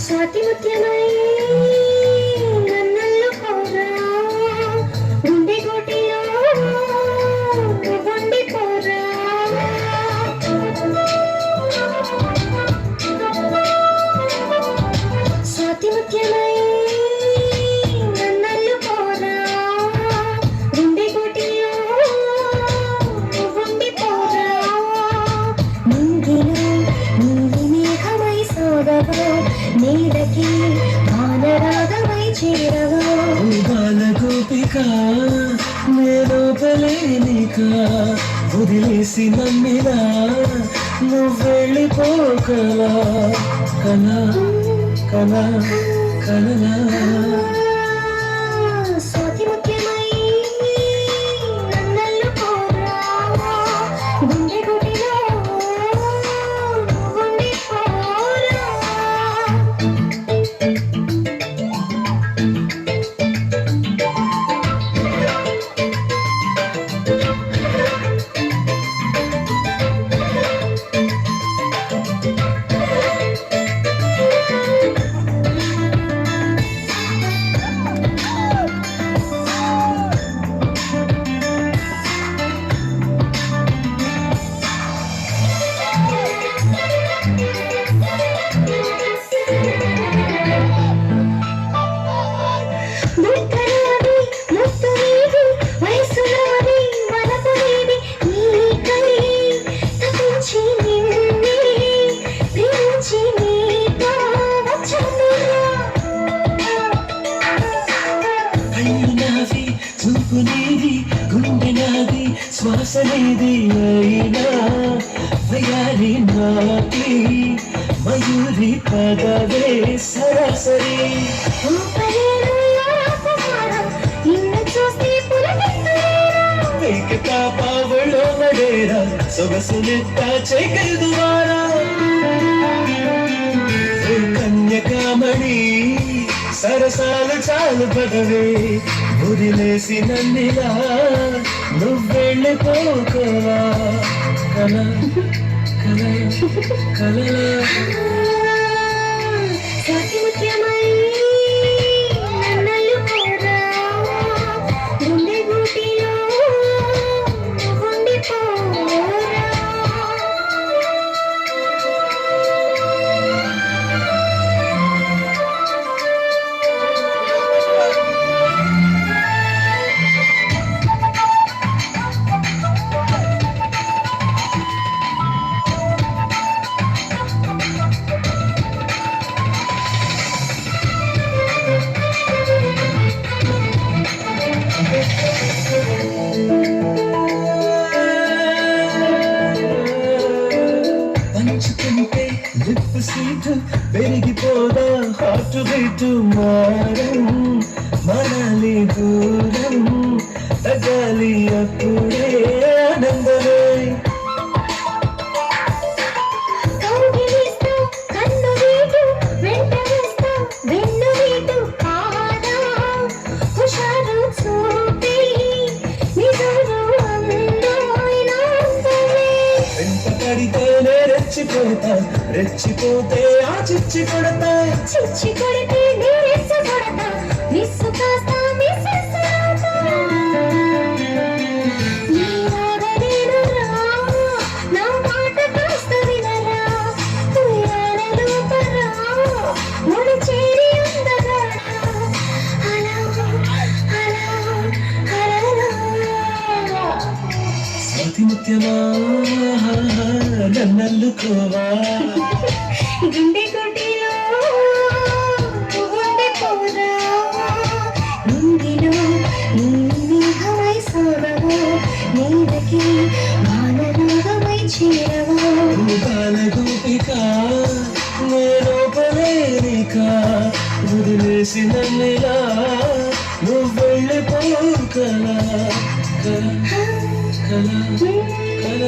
స్వాతి ముత్యమై నన్నల్లు కోరా గుండె గోటిలో ఉండిపోరా స్వాతి ముత్యమై నన్నల్లు కోరా గుండె గోటిలో ఉండిపోరా నింగిలో నీలి మేఘమై సోదవో నీడకి వానరాగమై చేరవో బాల గోపిక నేలోపలేనిక వదిలేసి నమ్మినా నువ్వెళ్ళిపోకలా కలా కలా కలలా స్వాతి ముత్యమై నన్నల్లు కోరా గుండె గుడిలో ఉండిపోరా చూపు నీది గుండె నాది శ్వాస నీది అయినా వయారి నాటి మయూరి పదవే సరాసరి పావులో నడేరా సొగసు నెట్ట చేకరుదువారా కన్యకామణి సరసాలు చాలు పదవే వదిలేసి నన్నిలా నువ్వెళ్ళిపోకవా కల కల కలలా స్వాతి ముత్యమై నన్నల్లు కోరా గుండె గూటిలో ఉండిపోరా పంచుకుంటే లిప్ సీటు పెరిగిపోదా హార్ట్ బీటు మారం మనలి దూరం తగాలి అప్పుడే ఆనందమే రెచ్చిపోతా రెచ్చిపోతే ఆ చిచ్చి కొడతా చిచ్చి కొడితే నీరెచ్చ కొడతా నిస్సు కాస్త మిస్సెస్సాతా నీ రాగలేనురా నా మాట కాస్త వినరా ఉయ్యాలలో పరా ముడి చేరి ఉండగా అలా అలా అలా స్వాతి ముత్యమా నన్నల్లుకోవా గుండె గుడిలో ఉండిపోరా నింగిలో నీలిమేఘమై సోరవో నీడకి వానరాగమై చేరవో బాల గోపిక నేలోపలేనిక వదిలేసి నన్నిలా నువ్వెళ్ళిపోకలా కల కల కల